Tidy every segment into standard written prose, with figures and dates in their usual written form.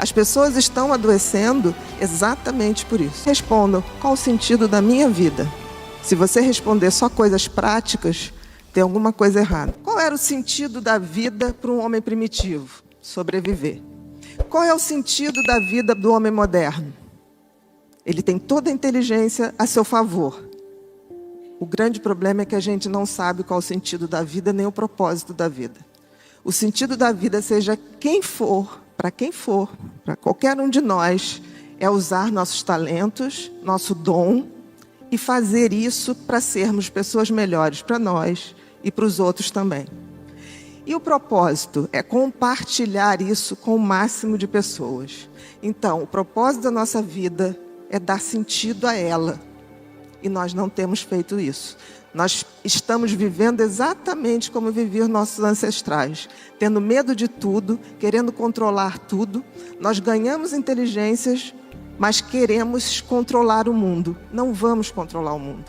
As pessoas estão adoecendo exatamente por isso. Respondam, qual o sentido da minha vida? Se você responder só coisas práticas, tem alguma coisa errada. Qual era o sentido da vida para um homem primitivo? Sobreviver. Qual é o sentido da vida do homem moderno? Ele tem toda a inteligência a seu favor. O grande problema é que a gente não sabe qual o sentido da vida, nem o propósito da vida. O sentido da vida, seja quem for, para qualquer um de nós, é usar nossos talentos, nosso dom, e fazer isso para sermos pessoas melhores para nós e para os outros também. E o propósito é compartilhar isso com o máximo de pessoas. Então, o propósito da nossa vida é dar sentido a ela. E nós não temos feito isso. Nós estamos vivendo exatamente como viviam nossos ancestrais, tendo medo de tudo, querendo controlar tudo. Nós ganhamos inteligências, mas queremos controlar o mundo. Não vamos controlar o mundo.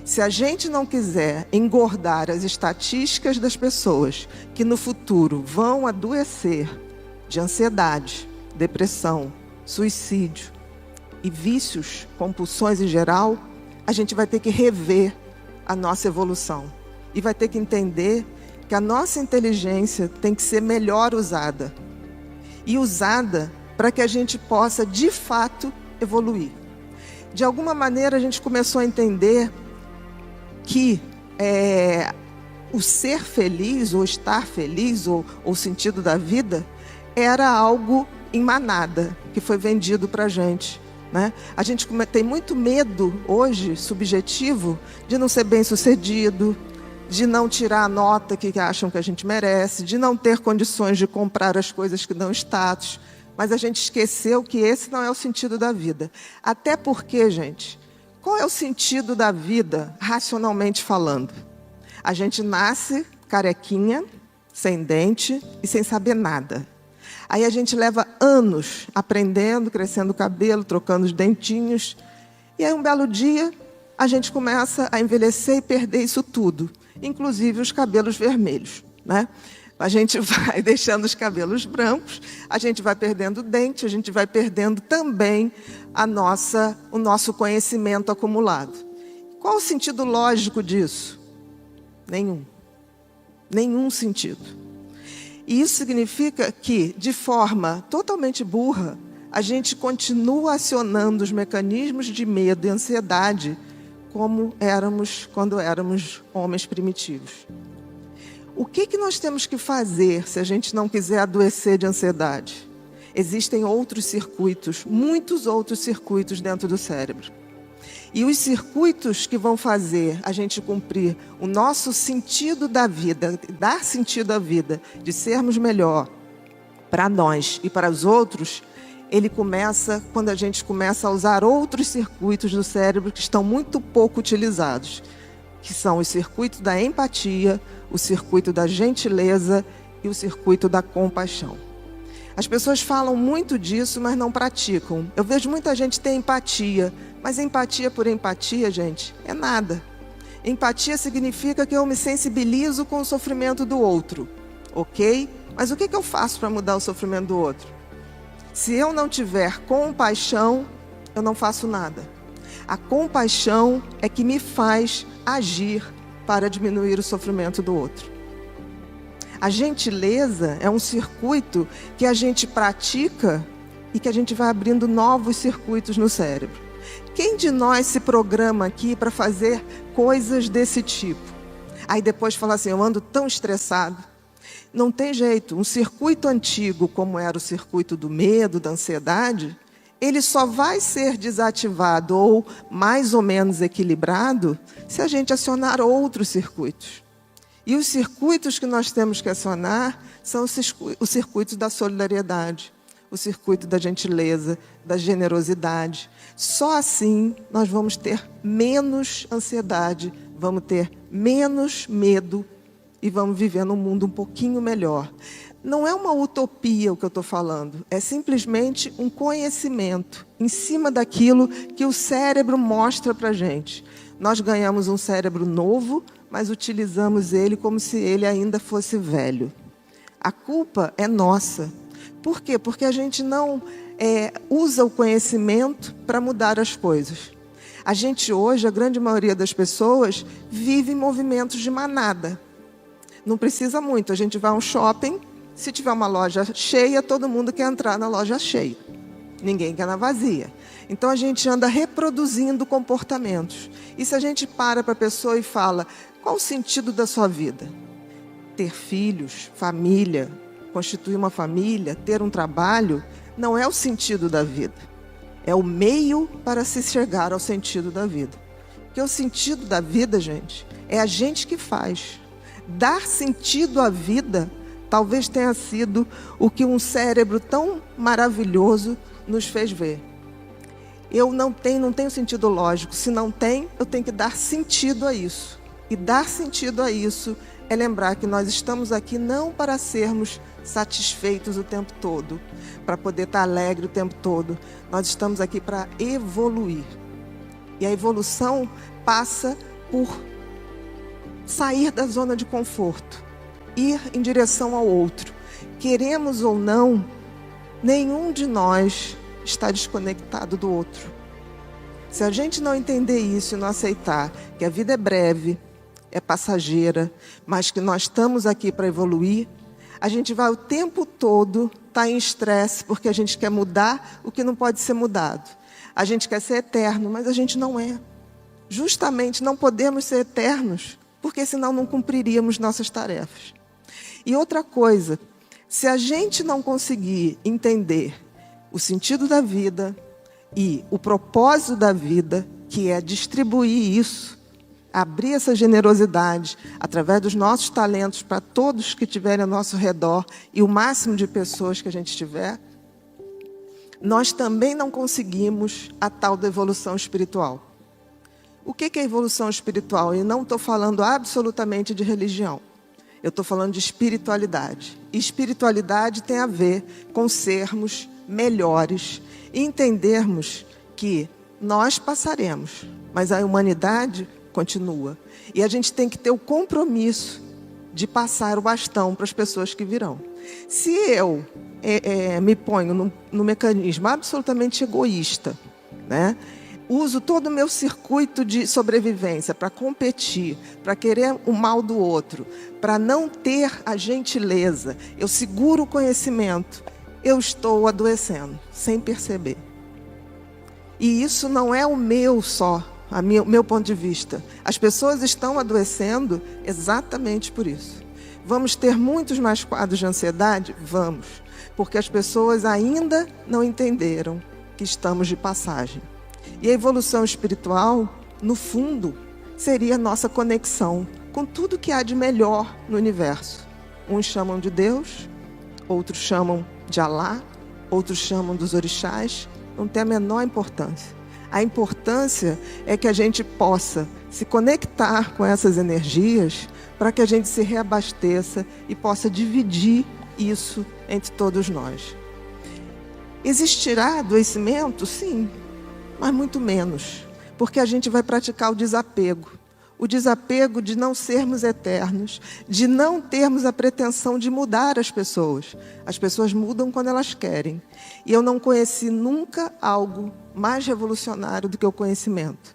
Se a gente não quiser engordar as estatísticas das pessoas que no futuro vão adoecer de ansiedade, depressão, suicídio e vícios, compulsões em geral, a gente vai ter que rever a nossa evolução. E vai ter que entender que a nossa inteligência tem que ser melhor usada. E usada para que a gente possa, de fato, evoluir. De alguma maneira, a gente começou a entender que o ser feliz, ou estar feliz, ou o sentido da vida, era algo em manada, que foi vendido para a gente. Né? A gente tem muito medo hoje, subjetivo, de não ser bem-sucedido, de não tirar a nota que acham que a gente merece, de não ter condições de comprar as coisas que dão status. Mas a gente esqueceu que esse não é o sentido da vida. Até porque, gente, qual é o sentido da vida, racionalmente falando? A gente nasce carequinha, sem dente e sem saber nada. Aí a gente leva anos aprendendo, crescendo o cabelo, trocando os dentinhos. E aí um belo dia a gente começa a envelhecer e perder isso tudo, inclusive os cabelos vermelhos, né? A gente vai deixando os cabelos brancos, a gente vai perdendo dente, a gente vai perdendo também o nosso conhecimento acumulado. Qual o sentido lógico disso? Nenhum. Nenhum sentido. E isso significa que, de forma totalmente burra, a gente continua acionando os mecanismos de medo e ansiedade como éramos quando éramos homens primitivos. O que nós temos que fazer se a gente não quiser adoecer de ansiedade? Existem outros circuitos, muitos outros circuitos dentro do cérebro. E os circuitos que vão fazer a gente cumprir o nosso sentido da vida, dar sentido à vida, de sermos melhor para nós e para os outros, ele começa quando a gente começa a usar outros circuitos do cérebro que estão muito pouco utilizados, que são os circuitos da empatia, o circuito da gentileza e o circuito da compaixão. As pessoas falam muito disso, mas não praticam. Eu vejo muita gente ter empatia, mas empatia por empatia, gente, é nada. Empatia significa que eu me sensibilizo com o sofrimento do outro, ok? Mas o que eu faço para mudar o sofrimento do outro? Se eu não tiver compaixão, eu não faço nada. A compaixão é que me faz agir para diminuir o sofrimento do outro. A gentileza é um circuito que a gente pratica e que a gente vai abrindo novos circuitos no cérebro. Quem de nós se programa aqui para fazer coisas desse tipo? Aí depois fala assim, eu ando tão estressado. Não tem jeito, um circuito antigo, como era o circuito do medo, da ansiedade, ele só vai ser desativado ou mais ou menos equilibrado se a gente acionar outros circuitos. E os circuitos que nós temos que acionar são os circuitos da solidariedade, o circuito da gentileza, da generosidade. Só assim nós vamos ter menos ansiedade, vamos ter menos medo e vamos viver num mundo um pouquinho melhor. Não é uma utopia o que eu estou falando, é simplesmente um conhecimento em cima daquilo que o cérebro mostra para a gente. Nós ganhamos um cérebro novo, mas utilizamos ele como se ele ainda fosse velho. A culpa é nossa. Por quê? Porque a gente não usa o conhecimento para mudar as coisas. A gente hoje, a grande maioria das pessoas, vive em movimentos de manada. Não precisa muito, a gente vai a um shopping, se tiver uma loja cheia, todo mundo quer entrar na loja cheia. Ninguém quer na vazia. Então a gente anda reproduzindo comportamentos. E se a gente para a pessoa e fala, qual o sentido da sua vida? Ter filhos, família, constituir uma família, ter um trabalho, não é o sentido da vida. É o meio para se chegar ao sentido da vida. Porque o sentido da vida, gente, é a gente que faz. Dar sentido à vida talvez tenha sido o que um cérebro tão maravilhoso nos fez ver. Eu não tenho sentido lógico. Se não tem, eu tenho que dar sentido a isso. E dar sentido a isso é lembrar que nós estamos aqui não para sermos satisfeitos o tempo todo, para poder estar alegre o tempo todo. Nós estamos aqui para evoluir. E a evolução passa por sair da zona de conforto, ir em direção ao outro. Queremos ou não, nenhum de nós está desconectado do outro. Se a gente não entender isso e não aceitar que a vida é breve, é passageira, mas que nós estamos aqui para evoluir, a gente vai o tempo todo estar em estresse, porque a gente quer mudar o que não pode ser mudado. A gente quer ser eterno, mas a gente não é. Justamente não podemos ser eternos, porque senão não cumpriríamos nossas tarefas. E outra coisa, se a gente não conseguir entender o sentido da vida e o propósito da vida, que é distribuir isso, abrir essa generosidade através dos nossos talentos para todos que estiverem ao nosso redor e o máximo de pessoas que a gente tiver, nós também não conseguimos a tal da evolução espiritual. O que é evolução espiritual? E não estou falando absolutamente de religião. Eu estou falando de espiritualidade. E espiritualidade tem a ver com sermos melhores e entendermos que nós passaremos, mas a humanidade continua. E a gente tem que ter o compromisso de passar o bastão para as pessoas que virão. Se eu me ponho no mecanismo absolutamente egoísta, né? Uso todo o meu circuito de sobrevivência para competir, para querer o mal do outro, para não ter a gentileza, eu seguro o conhecimento, eu estou adoecendo, sem perceber. E isso não é o meu só, o meu ponto de vista. As pessoas estão adoecendo exatamente por isso. Vamos ter muitos mais quadros de ansiedade? Vamos, porque as pessoas ainda não entenderam que estamos de passagem. E a evolução espiritual, no fundo, seria a nossa conexão com tudo que há de melhor no universo. Uns chamam de Deus, outros chamam de Alá, outros chamam dos orixás, não tem a menor importância. A importância é que a gente possa se conectar com essas energias para que a gente se reabasteça e possa dividir isso entre todos nós. Existirá adoecimento? Sim, mas muito menos, porque a gente vai praticar o desapego. O desapego de não sermos eternos, de não termos a pretensão de mudar as pessoas. As pessoas mudam quando elas querem. E eu não conheci nunca algo mais revolucionário do que o conhecimento.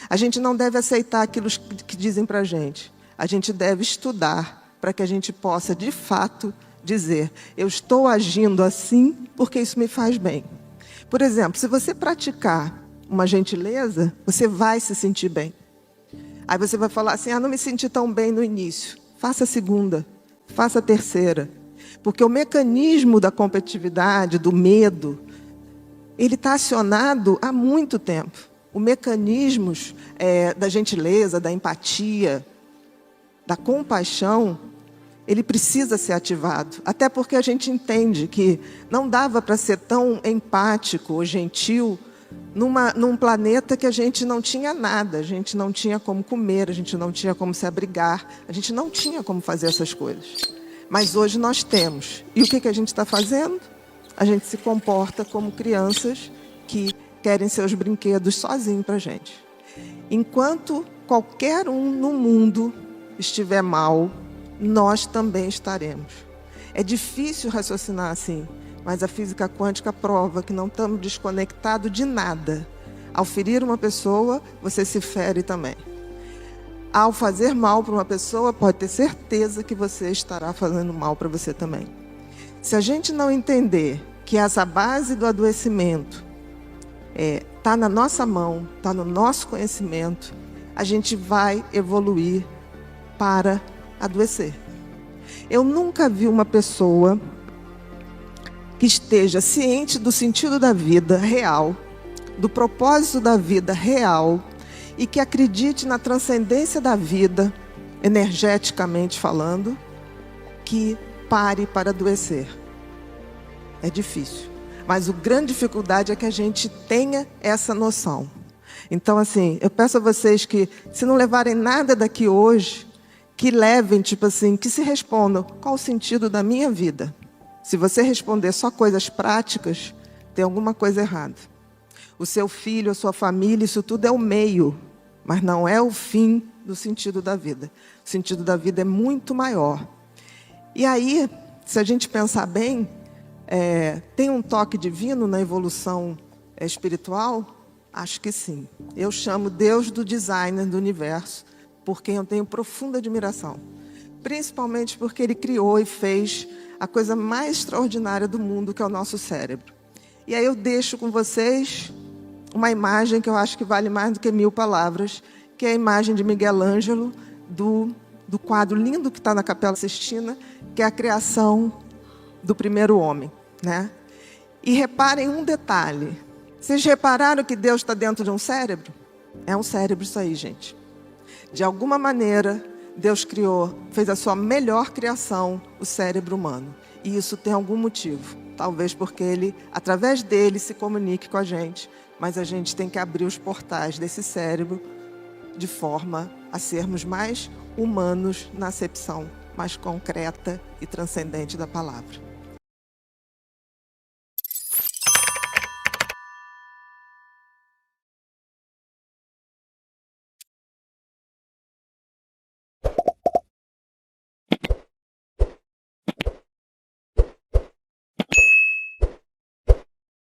A gente não deve aceitar aquilo que dizem para a gente. A gente deve estudar para que a gente possa, de fato, dizer: eu estou agindo assim porque isso me faz bem. Por exemplo, se você praticar uma gentileza, você vai se sentir bem. Aí você vai falar assim: não me senti tão bem no início. Faça a segunda, faça a terceira. Porque o mecanismo da competitividade, do medo, ele está acionado há muito tempo. O mecanismo da gentileza, da empatia, da compaixão, ele precisa ser ativado. Até porque a gente entende que não dava para ser tão empático ou gentil num planeta que a gente não tinha nada, a gente não tinha como comer, a gente não tinha como se abrigar, a gente não tinha como fazer essas coisas. Mas hoje nós temos. E o que a gente está fazendo? A gente se comporta como crianças que querem seus brinquedos sozinhos para a gente. Enquanto qualquer um no mundo estiver mal, nós também estaremos. É difícil raciocinar assim, mas a física quântica prova que não estamos desconectados de nada. Ao ferir uma pessoa, você se fere também. Ao fazer mal para uma pessoa, pode ter certeza que você estará fazendo mal para você também. Se a gente não entender que essa base do adoecimento está na nossa mão, está no nosso conhecimento, a gente vai evoluir para adoecer. Eu nunca vi uma pessoa que esteja ciente do sentido da vida real, do propósito da vida real, e que acredite na transcendência da vida, energeticamente falando, que pare para adoecer. É difícil. Mas a grande dificuldade é que a gente tenha essa noção. Então, assim, eu peço a vocês que, se não levarem nada daqui hoje, que levem, que se respondam, qual o sentido da minha vida? Se você responder só coisas práticas, tem alguma coisa errada. O seu filho, a sua família, isso tudo é o meio, mas não é o fim do sentido da vida. O sentido da vida é muito maior. E aí, se a gente pensar bem, tem um toque divino na evolução espiritual? Acho que sim. Eu chamo Deus do designer do universo, por quem eu tenho profunda admiração. Principalmente porque Ele criou e fez a coisa mais extraordinária do mundo, que é o nosso cérebro. E aí eu deixo com vocês uma imagem que eu acho que vale mais do que 1000 palavras, que é a imagem de Miguel Ângelo, do quadro lindo que está na Capela Sistina, que é a criação do primeiro homem, né? E reparem um detalhe. Vocês repararam que Deus está dentro de um cérebro? É um cérebro isso aí, gente. De alguma maneira, Deus criou, fez a sua melhor criação, o cérebro humano. E isso tem algum motivo. Talvez porque Ele, através dele, se comunique com a gente. Mas a gente tem que abrir os portais desse cérebro de forma a sermos mais humanos na acepção mais concreta e transcendente da palavra.